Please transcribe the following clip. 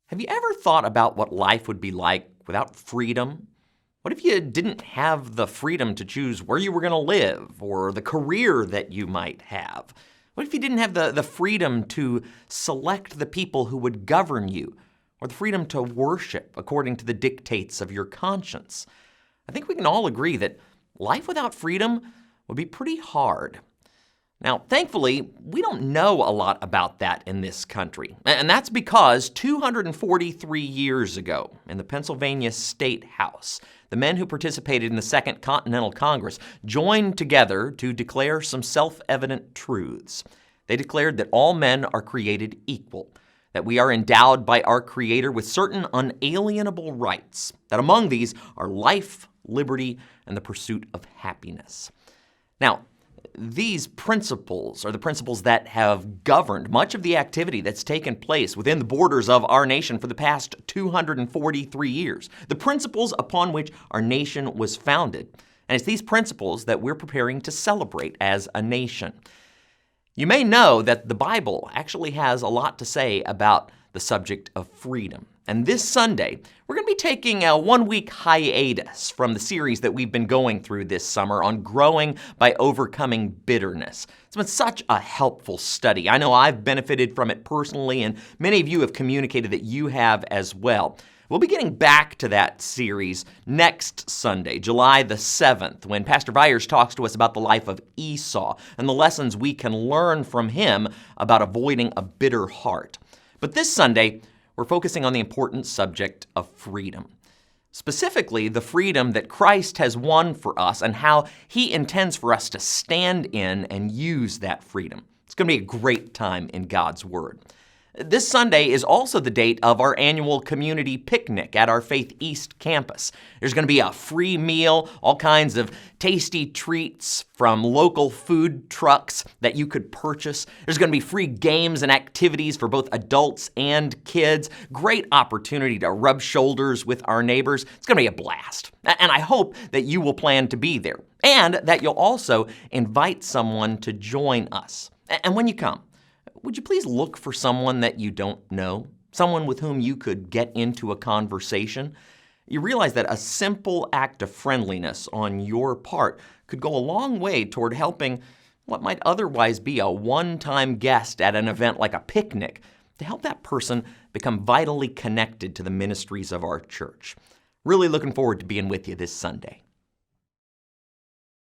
Have you ever thought about what life would be like without freedom? What if you didn't have the freedom to choose where you were going to live or the career that you might have? What if you didn't have the freedom to select the people who would govern you or the freedom to worship according to the dictates of your conscience? I think we can all agree that life without freedom would be pretty hard. Now, thankfully, we don't know a lot about that in this country. And that's because 243 years ago, in the Pennsylvania State House, the men who participated in the Second Continental Congress joined together to declare some self-evident truths. They declared that all men are created equal, that we are endowed by our Creator with certain unalienable rights, that among these are life, liberty, and the pursuit of happiness. Now, these principles are the principles that have governed much of the activity that's taken place within the borders of our nation for the past 243 years, the principles upon which our nation was founded. And it's these principles that we're preparing to celebrate as a nation. You may know that the Bible actually has a lot to say about the subject of freedom. And this Sunday, we're going to be taking a one-week hiatus from the series that we've been going through this summer on growing by overcoming bitterness. It's been such a helpful study. I know I've benefited from it personally, and many of you have communicated that you have as well. We'll be getting back to that series next Sunday, July the 7th, when Pastor Byers talks to us about the life of Esau and the lessons we can learn from him about avoiding a bitter heart. But this Sunday, we're focusing on the important subject of freedom. Specifically, the freedom that Christ has won for us and how he intends for us to stand in and use that freedom. It's going to be a great time in God's Word. This Sunday is also the date of our annual community picnic at our Faith East campus. There's going to be a free meal, all kinds of tasty treats from local food trucks that you could purchase. There's going to be free games and activities for both adults and kids. Great opportunity to rub shoulders with our neighbors. It's going to be a blast. And I hope that you will plan to be there and that you'll also invite someone to join us. And when you come, would you please look for someone that you don't know, someone with whom you could get into a conversation? You realize that a simple act of friendliness on your part could go a long way toward helping what might otherwise be a one-time guest at an event like a picnic to help that person become vitally connected to the ministries of our church. Really looking forward to being with you this Sunday.